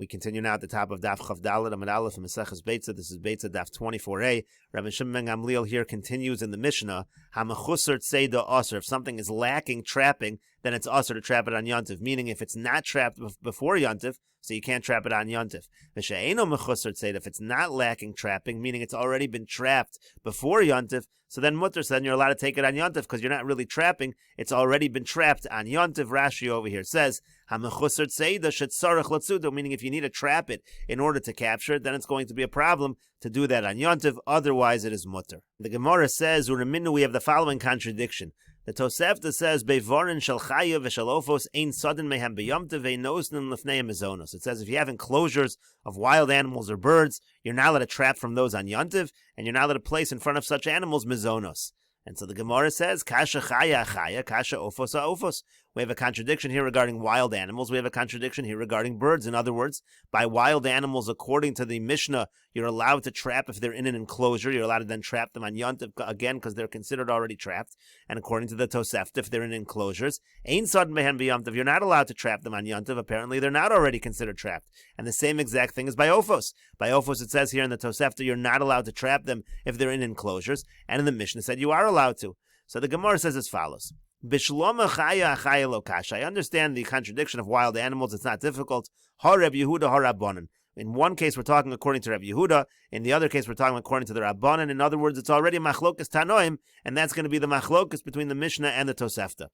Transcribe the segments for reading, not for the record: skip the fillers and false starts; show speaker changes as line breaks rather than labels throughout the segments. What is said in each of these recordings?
We continue now at the top of Daf Chav Daled Amud Aleph from Meseches Beitzah. This is Beitzah Daf 24a. Rabbi Shimon ben Gamliel here continues in the Mishnah. Hamachusar tseida aser. If something is lacking trapping, then it's aser to trap it on Yontif. Meaning, if it's not trapped before Yontif, so you can't trap it on Yontif. V'she'eno mechusar tseida. If it's not lacking trapping, meaning it's already been trapped before Yontif, so then mutter, so then you're allowed to take it on Yontif because you're not really trapping. It's already been trapped on Yontif. Rashi over here says, Hamachusar tseida shetzarach latzudo. Meaning, if you need to trap it in order to capture it, then it's going to be a problem to do that on Yontif. Otherwise, it is mutter. The Gemara says, Uraminu, we have the following contradiction. The Tosefta says, Beivorin shel chayav v'shel ofos ein sodin mehem beyomtiv ve'nosnin lefnei mezonos. It says if you have enclosures of wild animals or birds, you're not allowed to trap from those on Yontiv, and you're not allowed to place in front of such animals mezonos. And so the Gemara says, Kasha chaya chaya, kasha ofos ofos. We have a contradiction here regarding wild animals. We have a contradiction here regarding birds. In other words, by wild animals, according to the Mishnah, you're allowed to trap if they're in an enclosure. You're allowed to then trap them on Yontif, again, because they're considered already trapped. And according to the Tosefta, if they're in enclosures, Ein Sodin Behen B'Yontif, you're not allowed to trap them on Yontif. Apparently, they're not already considered trapped. And the same exact thing is by Ophos. By Ophos, it says here in the Tosefta, you're not allowed to trap them if they're in enclosures. And in the Mishnah said you are allowed to. So the Gemara says as follows. Bishloma chaya chaya lokash. I understand the contradiction of wild animals. It's not difficult. Ha Reb Yehuda ha Rabbanan. In one case, we're talking according to Reb Yehuda. In the other case, we're talking according to the Rabbanan. In other words, it's already machlokas tanoim, and that's going to be the machlokas between the Mishnah and the Tosefta.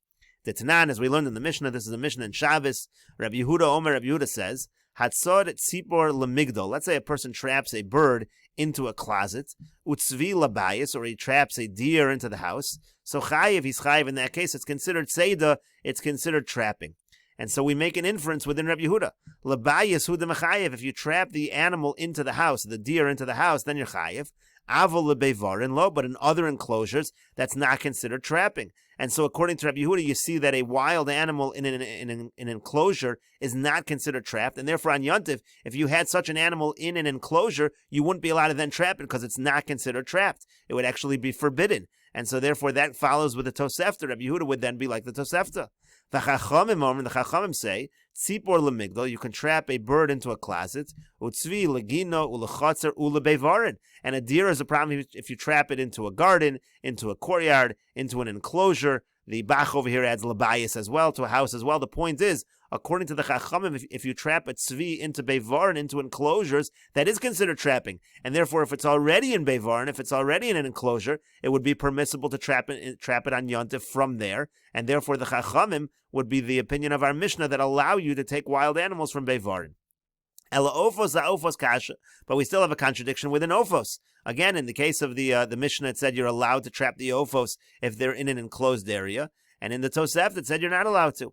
The Tanan, as we learned in the Mishnah, this is a Mishnah in Shabbos. Reb Yehuda Omer, Reb Yehuda says, Hatzod tzipor lemigdol. Let's say a person traps a bird into a closet, utzvi labayis, or he traps a deer into the house. So chayiv, he's chayiv. In that case, it's considered seida, it's considered trapping. And so we make an inference within Reb Yehuda. Labayis huda mechayiv. If you trap the animal into the house, the deer into the house, then you're chayiv. Avol lebeivarin lo, but in other enclosures, that's not considered trapping. And so according to Rabbi Yehuda, you see that a wild animal in an enclosure is not considered trapped, and therefore on Yontif, if you had such an animal in an enclosure, you wouldn't be allowed to then trap it because it's not considered trapped. It would actually be forbidden. And so therefore that follows with the Tosefta. Rabbi Yehuda would then be like the Tosefta. The Chachamim say, Tzipor lemigdol, you can trap a bird into a closet, utzvi legino ulechotzer ulebeivarin. And a deer is a problem if you trap it into a garden, into a courtyard, into an enclosure. The Bach over here adds labayis as well, to a house as well. The point is, according to the Chachamim, if you trap a tzvi into beivarin, into enclosures, that is considered trapping. And therefore, if it's already in beivarin, if it's already in an enclosure, it would be permissible to trap it on Yontif from there. And therefore, the Chachamim would be the opinion of our Mishnah that allow you to take wild animals from beivarin. Ela ofos ofos kasha, but we still have a contradiction within ofos. Again, in the case of the Mishnah, it said you're allowed to trap the ofos if they're in an enclosed area, and in the Tosefta, it said you're not allowed to.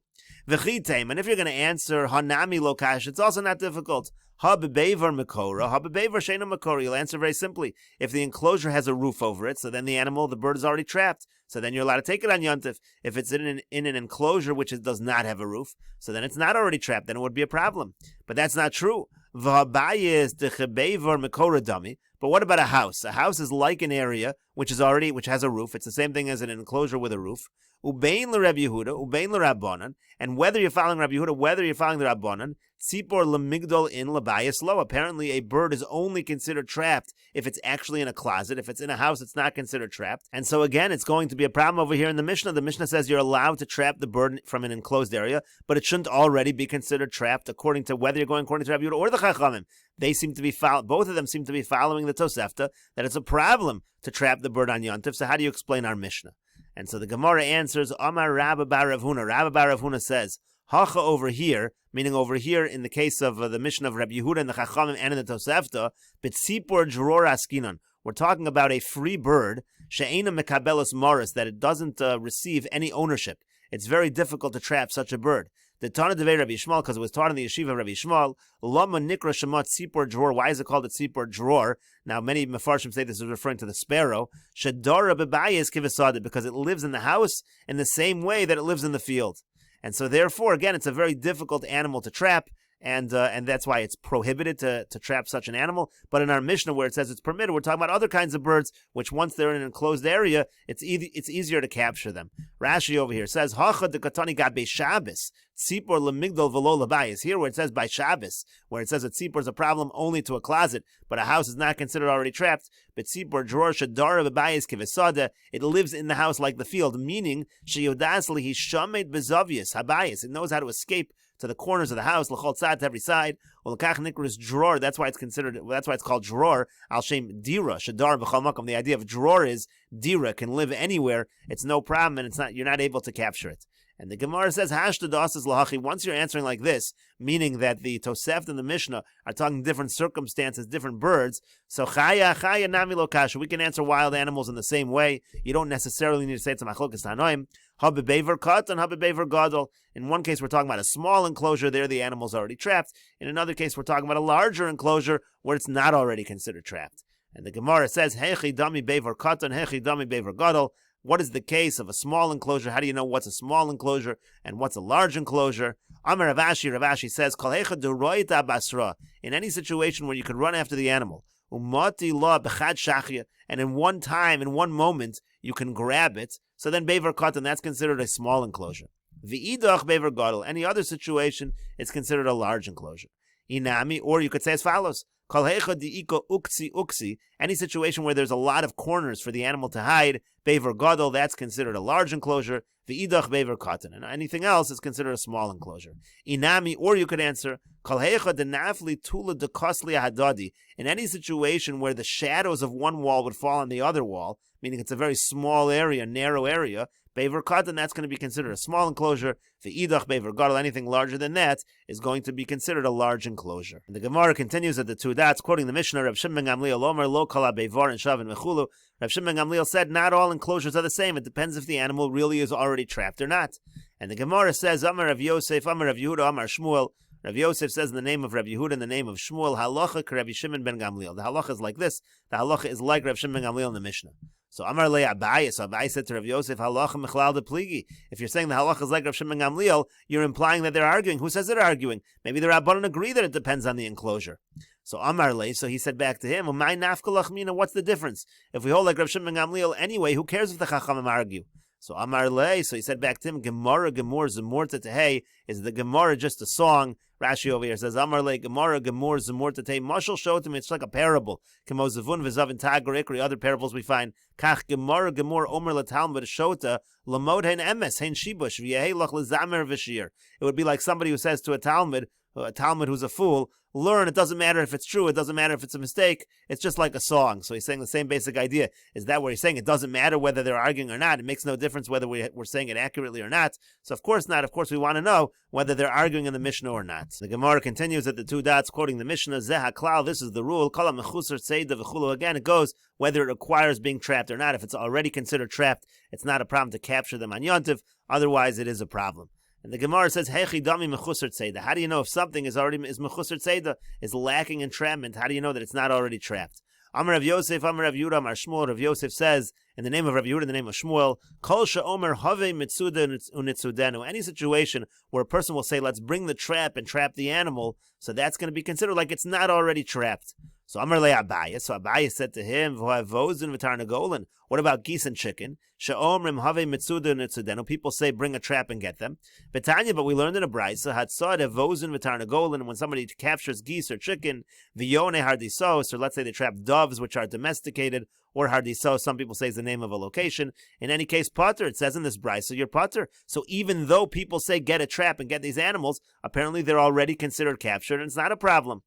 V'chitem, and if you're going to answer hanami lo kasha, it's also not difficult. Ha bebeivar mekora, ha bebeivar sheina mekora. You'll answer very simply. If the enclosure has a roof over it, so then the animal, the bird is already trapped. So then you're allowed to take it on Yontif. If it's in an enclosure which does not have a roof, so then it's not already trapped. Then it would be a problem. But that's not true. V'habayis dechebeivar mekora dami. But what about a house? A house is like an area which has a roof. It's the same thing as an enclosure with a roof. Ubein l'Reb Yehuda, ubein l'Rabbanan, and whether you're following Reb Yehuda, whether you're following the Rabbanan, tzipor lemigdol in labayis lo. Apparently, a bird is only considered trapped if it's actually in a closet. If it's in a house, it's not considered trapped. And so again, it's going to be a problem over here in the Mishnah. The Mishnah says you're allowed to trap the bird from an enclosed area, but it shouldn't already be considered trapped according to whether you're going according to Reb Yehuda or the Chachamim. They seem to be both of them seem to be following the Tosefta that it's a problem to trap the bird on Yontif. So how do you explain our Mishnah? And so the Gemara answers, Amar Rabba bar Rav Huna. Rabba bar Rav Huna says, Hacha over here, meaning over here in the case of the Mishnah of Rabbi Yehuda and the Chachamim and in the Tosefta, B'tzipor dror askinan. We're talking about a free bird, she'ena mekabelas maris, that it doesn't receive any ownership. It's very difficult to trap such a bird. The Tana Devei Rabbi Yishmael, because it was taught in the yeshiva of Rabbi Yishmael, Lama Nikra Shema Tzipor Dror. Why is it called a Tzipor Dror? Now, many Mefarshim say this is referring to the sparrow. Shadara Bebayis Kivasada, because it lives in the house in the same way that it lives in the field. And so, therefore, again, it's a very difficult animal to trap. and that's why it's prohibited to trap such an animal. But in our Mishnah, where it says it's permitted, we're talking about other kinds of birds, which once they're in an enclosed area, it's easier to capture them. Rashi over here says, Hacha de katani gabe Shabbos, tzipor lemigdol v'lo labayis. Here where it says by Shabbos, where it says that tzipor is a problem only to a closet, but a house is not considered already trapped. But tzipor dror shadara b'bayis kivesada, it lives in the house like the field, meaning sheyodasli he shamed bezavius habayis. It knows how to escape to the corners of the house, l'chol tzad, to every side. L'kach nikras dror. That's why it's called dror. Al shem dira shadar b'chol makom. The idea of dror is dira, can live anywhere. It's no problem, and you're not able to capture it. And the Gemara says, Hashtadas is lahachi. Once you're answering like this, meaning that the Tosefta and the Mishnah are talking different circumstances, different birds, so chaya nami lo kasha. We can answer wild animals in the same way. You don't necessarily need to say it's a machlokas tanoim. Habebever katan, habebever gadol. In one case, we're talking about a small enclosure. There, the animal's already trapped. In another case, we're talking about a larger enclosure where it's not already considered trapped. And the Gemara says, Hechi dami bever katan, hechi dami bever gadol. What is the case of a small enclosure? How do you know what's a small enclosure and what's a large enclosure? Amar Ravashi says, Kol hecha deroita basra. In any situation where you could run after the animal, umati la bechad shachya, and in one time, in one moment, you can grab it. So then bever katan, that's considered a small enclosure. V'idach bever gadol. Any other situation, it's considered a large enclosure. Inami, or you could say as follows: Kol hecha diiko uksi. Any situation where there's a lot of corners for the animal to hide, bever gadol, that's considered a large enclosure. V'idach bever katan. And anything else is considered a small enclosure. Inami, or you could answer Kol hecha denafli tula dekosli hadadi. In any situation where the shadows of one wall would fall on the other wall, meaning it's a very small area, narrow area, bever katan, that's going to be considered a small enclosure. V'idach bever gadol, anything larger than that is going to be considered a large enclosure. And the Gemara continues at the two dots, quoting the Mishnah, Rav Shimon ben Gamliel, Omer lo kol bevar and shavin mechulu. Rav Shimon ben Gamliel said, not all enclosures are the same. It depends if the animal really is already trapped or not. And the Gemara says, Amar Rav Yosef, Amar Rav Yehuda, Amar Shmuel. Rav Yosef says in the name of Rav Yehuda, in the name of Shmuel, halacha k'Rav Shimon ben Gamliel. The halacha is like this. The halacha is like Rav Shimon ben Gamliel in the Mishnah. So Amar le Abaye, so Abaye said to Rav Yosef, halacha mechlal de pligi. If you're saying the halacha is like Rav Shimon ben Gamliel, you're implying that they're arguing. Who says they're arguing? Maybe the Rabbanan agree that it depends on the enclosure. So Amar le, so he said back to him, my nafkalach mina, what's the difference? If we hold like Rav Shimon ben Gamliel anyway, who cares if the Chachamim argue? So Amar le, so he said back to him, Gemara, Gemur, Zemurta Tehei, is the Gemara just a song? Rashi over here says, Amar le, Gemara, Gemur, Zemurta Tehei, Mashal showed him, it's like a parable. Kemo Zavun, V'zav, Tagor, Ikri, other parables we find. Kach Gemara, Gemur, Omer, Le Talmud, Shota, Lamod, Hein Emes, Hein Shibush, V'yehei, Lach, Lezamer, V'shir. It would be like somebody who says to a Talmud who's a fool, learn, it doesn't matter if it's true, it doesn't matter if it's a mistake, it's just like a song. So he's saying the same basic idea. Is that what he's saying? It doesn't matter whether they're arguing or not. It makes no difference whether we're saying it accurately or not. So of course not. Of course we want to know whether they're arguing in the Mishnah or not. The Gemara continues at the two dots, quoting the Mishnah, Zeh HaKlal, this is the rule, Kala Mechusar Seida V'chulu. Again, it goes whether it requires being trapped or not. If it's already considered trapped, it's not a problem to capture them on Yontiv. Otherwise, it is a problem. And the Gemara says, Hechi dami mechusar tzeda. How do you know if something is mechusar tzeda, is lacking entrapment? How do you know that it's not already trapped? Amar Rav Yosef, Amar Rav Yehuda, Amar Shmuel. Rav Yosef says, in the name of Rav Yehuda, in the name of Shmuel, Kol she'omer have mitzuda unitzudenu. Any situation where a person will say, let's bring the trap and trap the animal, so that's going to be considered like it's not already trapped. So Amar le Abaye. So Abaye said to him, V'havozin v'tarnagolan. What about geese and chicken? She'omrim have mitzuda unitzudenu. People say, bring a trap and get them. Betanya, but we learned in a Beitzah, hatzad evozin v'tarnagolan. When somebody captures geese or chicken, v'yone hardisos, or let's say they trap doves, which are domesticated, or hardisos, some people say is the name of a location. In any case, pater, it says in this Beitzah, you're pater. So even though people say get a trap and get these animals, apparently they're already considered captured, and it's not a problem.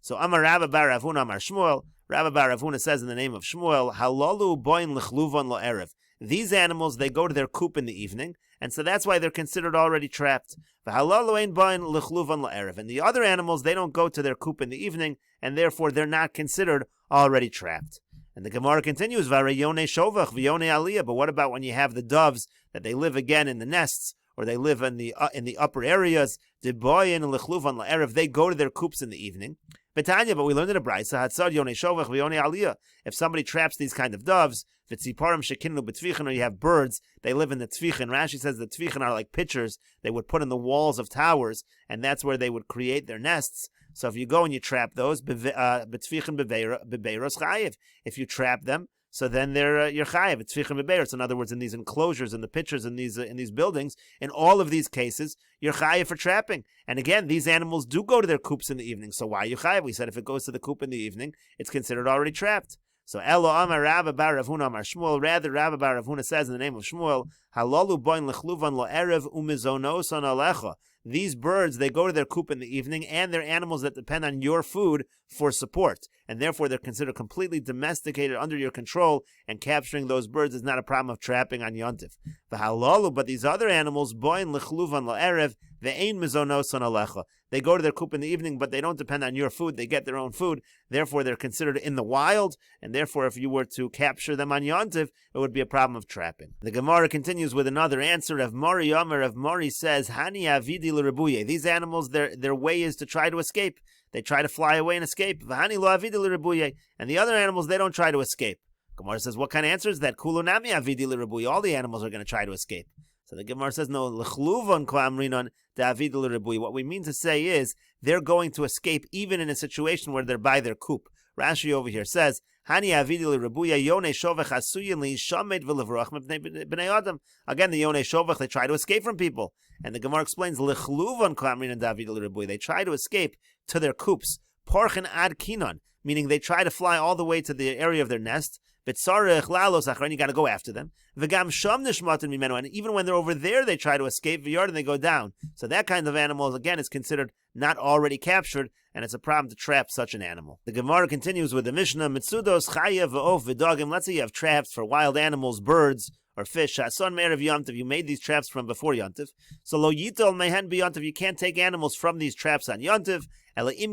So Amar Rabba bar Ravuna Amar Shmuel. Rabba bar Ravuna says in the name of Shmuel, Halalu boin l'chluvan lo erev. These animals, they go to their coop in the evening, and so that's why they're considered already trapped. V'halalu ein boin l'chluvan lo erev. And the other animals, they don't go to their coop in the evening, and therefore they're not considered already trapped. And the Gemara continues, Varayone shovach v'yone aliyah. But what about when you have the doves that they live again in the nests, or they live in the upper areas? They go to their coops in the evening. Betanya, but we learned in a Beitzah, Hatzad Yonei Shovach V'Yonei Aliyah. If somebody traps these kind of doves, V'tziparim Shekinu B'Tfichin, or you have birds, they live in the Tfichin. Rashi says the Tfichin are like pitchers they would put in the walls of towers, and that's where they would create their nests. So if you go and you trap those, B'Tfichin B'Beiros Chayiv. If you trap them, so then they're you're chayiv. It's tfichin bebeiros. In other words, in these enclosures, in the pitchers, in these buildings, in all of these cases, you're chayiv for trapping. And again, these animals do go to their coops in the evening. So why are you chayiv? We said if it goes to the coop in the evening, it's considered already trapped. So Elo Amar Rabba Bar Rav Huna Amar Shmuel. Rather, Rabba Bar Rav Huna says in the name of Shmuel, Halalu boin lechluvan lo erev umizonoson alecha. These birds, they go to their coop in the evening, and they're animals that depend on your food for support. And therefore, they're considered completely domesticated under your control, and capturing those birds is not a problem of trapping on Yontif. But these other animals, boin lechluvan lo erev, ve'ein mizonoson alecha. They go to their coop in the evening, but they don't depend on your food. They get their own food. Therefore, they're considered in the wild, and therefore, if you were to capture them on Yontif, it would be a problem of trapping. The Gemara continues with another answer. Of Mori Yomer, of Mori says, Hani avidi l'rebuye. These animals, their way is to try to escape. They try to fly away and escape. V'hani lo avidi l'rebuye. And the other animals, they don't try to escape. Gemara says, what kind of answer is that? Kulunami avidi l'rebuye. All the animals are going to try to escape. So the Gemara says, no, l'chluvon k'amrinon da'avid l'ribui. What we mean to say is, they're going to escape even in a situation where they're by their coop. Rashi over here says, Hani avid l'ribuya yonei shovach asuyin li'shamed v'levrach b'nei adam. Again, the yonei shovach, they try to escape from people. And the Gemara explains, l'chluvon k'amrinon da'avid l'ribui. They try to escape to their coops. Porchen ad kinon, meaning they try to fly all the way to the area of their nest. You got to go after them. And even when they're over there, they try to escape the yard and they go down. So that kind of animal, again, is considered not already captured, and it's a problem to trap such an animal. The Gemara continues with the Mishnah, Mitsudos chayev v'of v'dogim. Let's say you have traps for wild animals, birds, or fish. Shason me'erev yontiv. You made these traps from before yontiv. So lo yitol mehen b'yontiv. You can't take animals from these traps on yontiv. Unless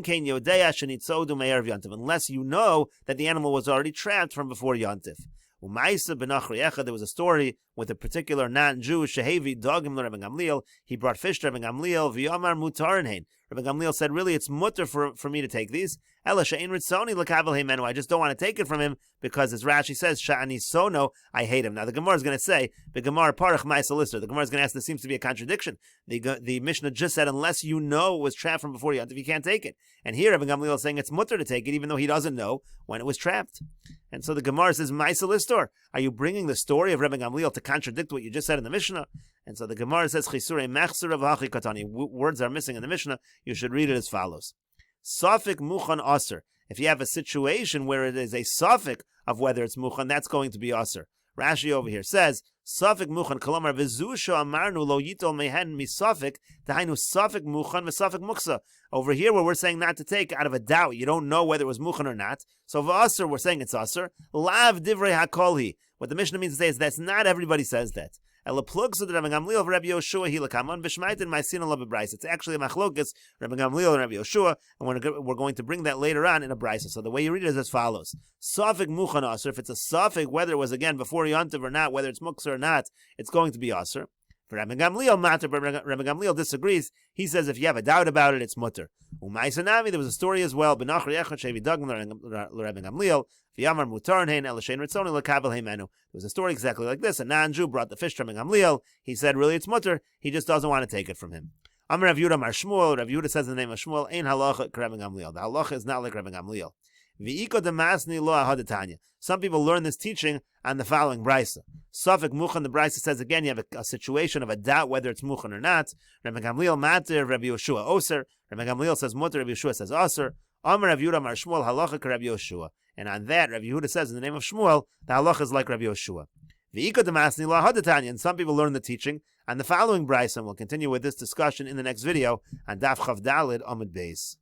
you know that the animal was already trapped from before Yontif. There was a story with a particular non-Jew, Shehevi Dogim Rabbi Gamliel. He brought fish to Rabbi Gamliel. V'yamar mutarnhen. Rabbi Gamliel said, really, it's mutter for me to take these. I just don't want to take it from him because, as Rashi says, Sha'ani sono, I hate him. Now, the Gemara is going to say, the Gemara parach ma'isa lister. The Gemara is going to ask, there seems to be a contradiction. The Mishnah just said, unless you know it was trapped from before Yontif, you can't take it. And here, Rabbi Gamliel is saying it's mutter to take it, even though he doesn't know when it was trapped. And so the Gemara says, ma'isa lister. Are you bringing the story of Rabbi Gamliel to contradict what you just said in the Mishnah? And so the Gemara says, Chisure mechser of hachi katani. Words are missing in the Mishnah. You should read it as follows. Safik muchan aser. If you have a situation where it is a suffix of whether it's muchan, that's going to be aser. Rashi over here says, Safik muchan kolomar v'zusha amarnu lo yitol mehen misafik dahainu safik muchan v'safik muksa. Over here where we're saying not to take out of a doubt, you don't know whether it was muchan or not. So v'aser, we're saying it's aser. Lav divrei hakolhi. What the Mishnah means to say is that's not everybody says that. It's actually a machlokas, Rabbi Gamliel and Rabbi Yoshua, and we're going to bring that later on in a brisa. So the way you read it is as follows. Safik muchan aser, if it's a safik, whether it was again before Yontiv or not, whether it's muksa or not, it's going to be aser. For Rabbi Gamliel, matter, but Rabbi Gamliel disagrees. He says if you have a doubt about it, it's mutter. There was a story as well. There was a story exactly like this. A non-Jew brought the fish to Rabbi Gamliel. He said, really, it's mutter. He just doesn't want to take it from him. Amar Rav Yehuda Mar Shmuel. Rav Yehuda says in the name of Shmuel, Ein halacha Rabbi Gamliel. The halacha is not like Rabbi Gamliel. Some people learn this teaching on the following brisa. Safik muchan, the brisa says again, you have a situation of a doubt whether it's muchan or not. Rabbi Gamliel mater, Rabbi Yoshua oser. Rabbi Gamliel says mutter, Rabbi Yoshua says oser. Amar Rav Yehuda Mar Shmuel halacha Rabbi Yoshua. And on that, Rabbi Yehuda says in the name of Shmuel, the halacha is like Rabbi Yoshua. And some people learn the teaching on the following brisa, and we'll continue with this discussion in the next video on Daf Chavdalid Amud Beis.